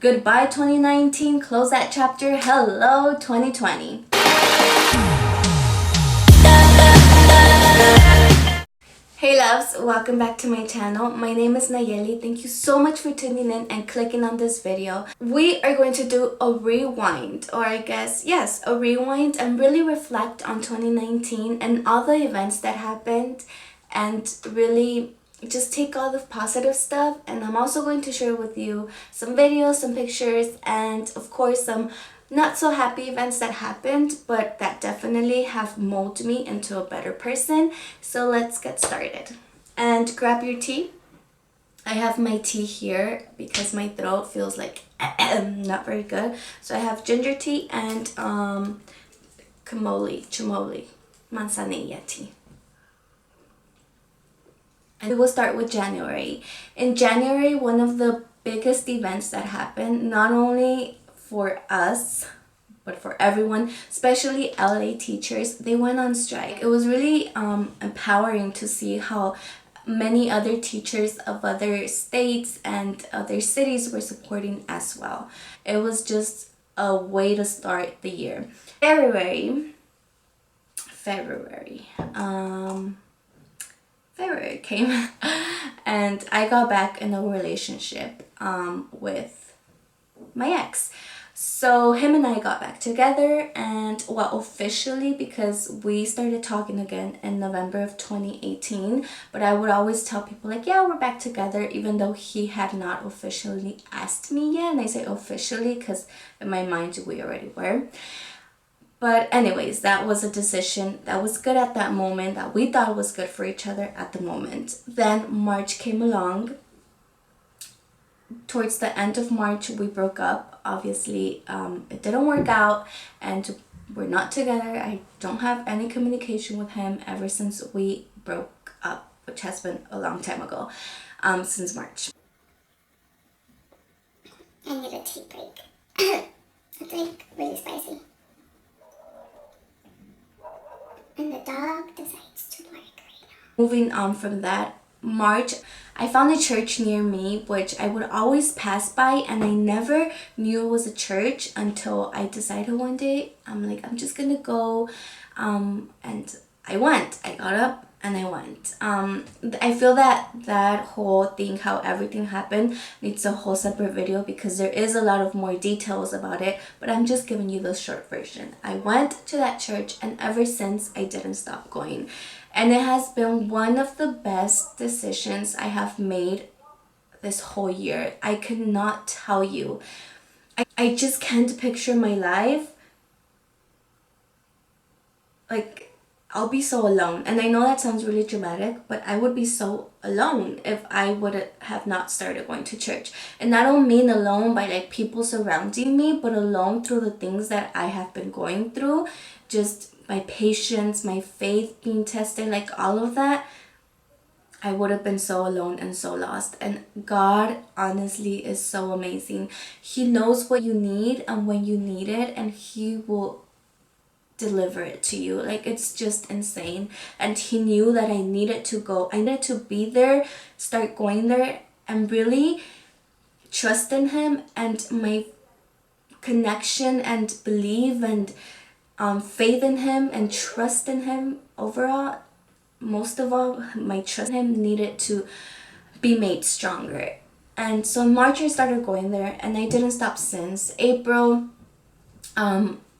Goodbye 2019, close that chapter. Hello 2020. Hey loves, welcome back to my channel. My name is Nayeli. Thank you so much for tuning in and clicking on this video. We are going to do a rewind, or I guess, yes, a rewind, and really reflect on 2019 and all the events that happened, and really just take all the positive stuff. And I'm also going to share with you some videos, some pictures, and of course some not so happy events that happened, but that definitely have molded me into a better person. So let's get started. And grab your tea. I have my tea here because my throat feels like not very good. So I have ginger tea and chamomile, manzanilla tea. And we will start with January. In January, one of the biggest events that happened, not only for us, but for everyone, especially LA teachers, they went on strike. It was really empowering to see how many other teachers of other states and other cities were supporting as well. It was just a way to start the year. February came and I got back in a relationship with my ex. So him and I got back together, and well, officially, because we started talking again in November of 2018, but I would always tell people like, yeah, we're back together, even though he had not officially asked me yet. And I say officially because in my mind we already were. But anyways, that was a decision that was good at that moment, that we thought was good for each other at the moment. Then March came along. Towards the end of March, we broke up. Obviously, it didn't work out and we're not together. I don't have any communication with him ever since we broke up, which has been a long time ago, since March. I need a tea break. It's like really spicy. And the dog decides to bark right now. Moving on from that, March, I found a church near me which I would always pass by, and I never knew it was a church until I decided one day, I'm like, I'm just gonna go, and I went. I got up and I went. I feel that whole thing, how everything happened, needs a whole separate video because there is a lot of more details about it, but I'm just giving you the short version. I went to that church, and ever since I didn't stop going. And it has been one of the best decisions I have made this whole year. I cannot tell you. I just can't picture my life. Like, I'll be so alone. And I know that sounds really dramatic, but I would be so alone if I would have not started going to church. And I don't mean alone by like people surrounding me, but alone through the things that I have been going through. Just my patience, my faith being tested, like all of that. I would have been so alone and so lost. And God honestly is so amazing. He knows what you need and when you need it, and He will deliver it to you. Like, it's just insane. And He knew that I needed to go. I needed to be there, start going there, and really trust in Him. And my connection and belief and faith in Him and trust in Him overall, most of all, my trust in Him needed to be made stronger. And so in March I started going there, and I didn't stop since. April,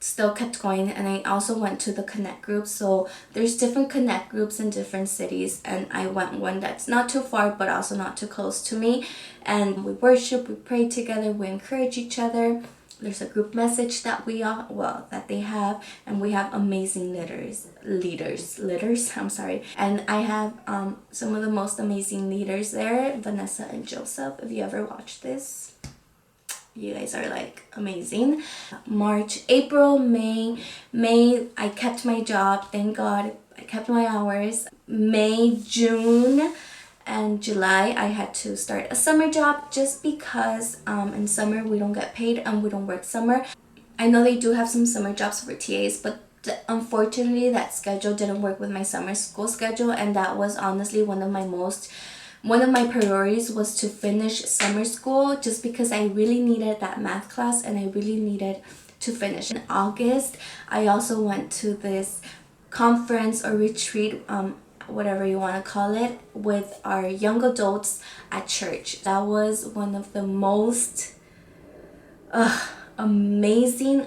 still kept going, and I also went to the connect groups. So there's different connect groups in different cities, and I went one that's not too far but also not too close to me, and we worship, we pray together, we encourage each other. There's a group message that that they have, and we have amazing leaders, I'm sorry. And I have some of the most amazing leaders there, Vanessa and Joseph. If you ever watch this, you guys are like amazing. March, April, May, I kept my job, thank God. I kept my hours. May, June, and July I had to start a summer job just because in summer we don't get paid and we don't work summer. I know they do have some summer jobs for TAs, but unfortunately that schedule didn't work with my summer school schedule, and that was honestly one of my most one of my priorities was to finish summer school, just because I really needed that math class and I really needed to finish. In August, I also went to this conference or retreat, whatever you want to call it, with our young adults at church. That was one of the most amazing.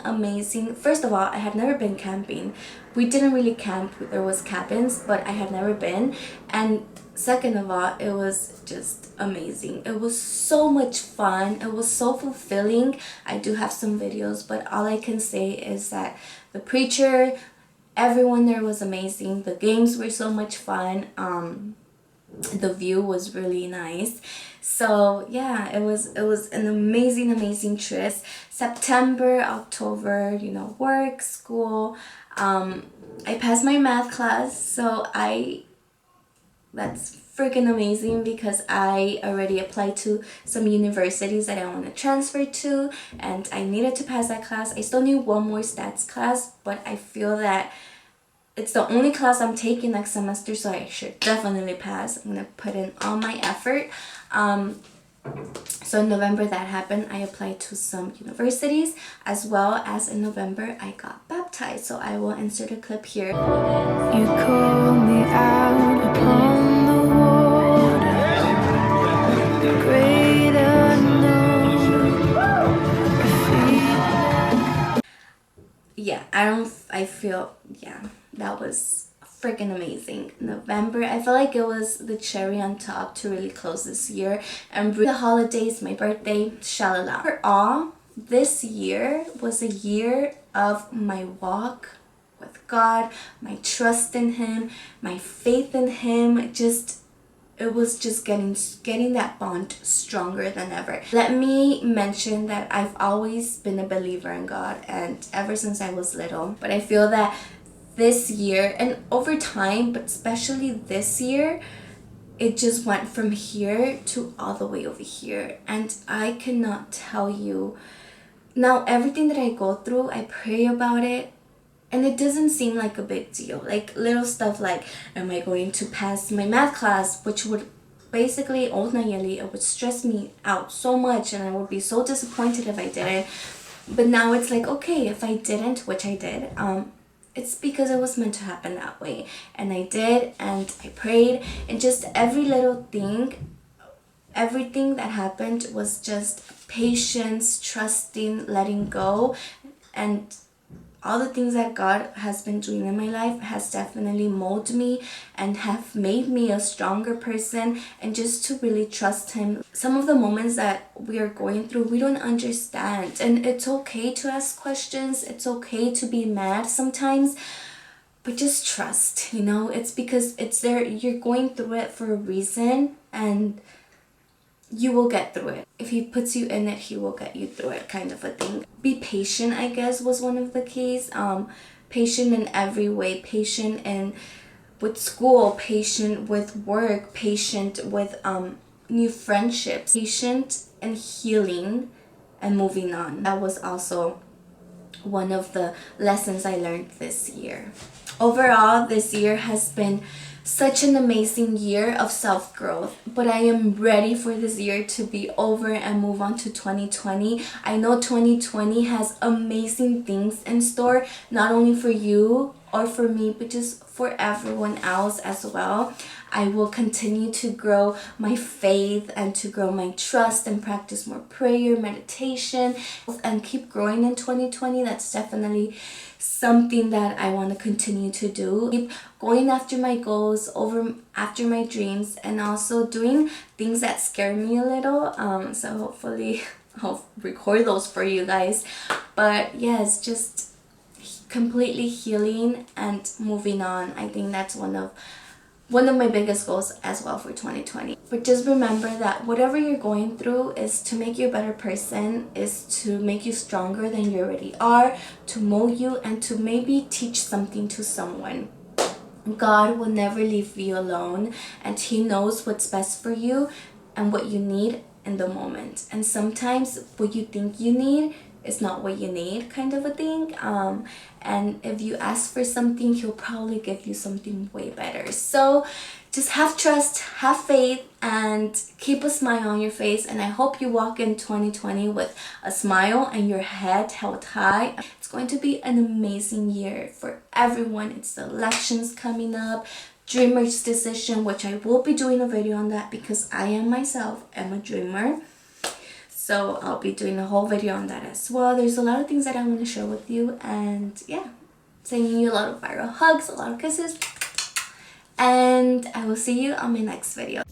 First of all, I had never been camping. We didn't really camp, there was cabins, but I had never been. And second of all, it was just amazing. It was so much fun. It was so fulfilling. I do have some videos, but all I can say is that the preacher, everyone there was amazing. The games were so much fun. The view was really nice. So yeah, it was an amazing trip. September, October, work, school. I passed my math class, so that's freaking amazing, because I already applied to some universities that I want to transfer to, and I needed to pass that class. I still need one more stats class, but I feel that it's the only class I'm taking next semester, so I should definitely pass. I'm gonna put in all my effort. So in November that happened. I applied to some universities, as well as in November I got baptized. So I will insert a clip here. You call me out upon the water, great unknown. Yeah, I feel, yeah, that was freaking amazing. November, I feel like it was the cherry on top to really close this year and bring the holidays, my birthday, shalala. Overall, this year was a year of my walk with God, my trust in Him, my faith in Him. It was just getting that bond stronger than ever. Let me mention that I've always been a believer in God, and ever since I was little. But I feel that this year, and over time, but especially this year, it just went from here to all the way over here. And I cannot tell you, now everything that I go through, I pray about it, and it doesn't seem like a big deal. Like little stuff like, am I going to pass my math class, which would basically, old Nayeli, it would stress me out so much, and I would be so disappointed if I didn't. But now it's like, okay, if I didn't, which I did, it's because it was meant to happen that way. And I did, and I prayed, and just every little thing, everything that happened was just patience, trusting, letting go, and all the things that God has been doing in my life has definitely molded me and have made me a stronger person, and just to really trust Him. Some of the moments that we are going through, we don't understand, and it's okay to ask questions. It's okay to be mad sometimes, but just trust, it's because it's there. You're going through it for a reason, and you will get through it. If He puts you in it, He will get you through it, kind of a thing. Be patient, I guess, was one of the keys. Patient in every way. Patient with school, patient with work, patient with new friendships, patient and healing and moving on. That was also one of the lessons I learned this year. Overall, this year has been such an amazing year of self-growth, but I am ready for this year to be over and move on to 2020. I know 2020 has amazing things in store, not only for you or for me, but just for everyone else as well. I will continue to grow my faith and to grow my trust and practice more prayer, meditation, and keep growing in 2020. That's definitely something that I want to continue to do. Keep going after my goals, after my dreams, and also doing things that scare me a little. So hopefully I'll record those for you guys. But yes, just completely healing and moving on. I think that's one of my biggest goals as well for 2020. But just remember that whatever you're going through is to make you a better person, is to make you stronger than you already are, to mold you, and to maybe teach something to someone. God will never leave you alone, and He knows what's best for you and what you need in the moment. And sometimes what you think you need is not what you need, kind of a thing. And if you ask for something, He'll probably give you something way better. So just have trust, have faith, and keep a smile on your face. And I hope you walk in 2020 with a smile and your head held high. It's going to be an amazing year for everyone. It's the elections coming up, dreamer's decision, which I will be doing a video on that because I am myself am a dreamer. So I'll be doing a whole video on that as well. There's a lot of things that I want to share with you, and yeah, sending you a lot of viral hugs, a lot of kisses, and I will see you on my next video.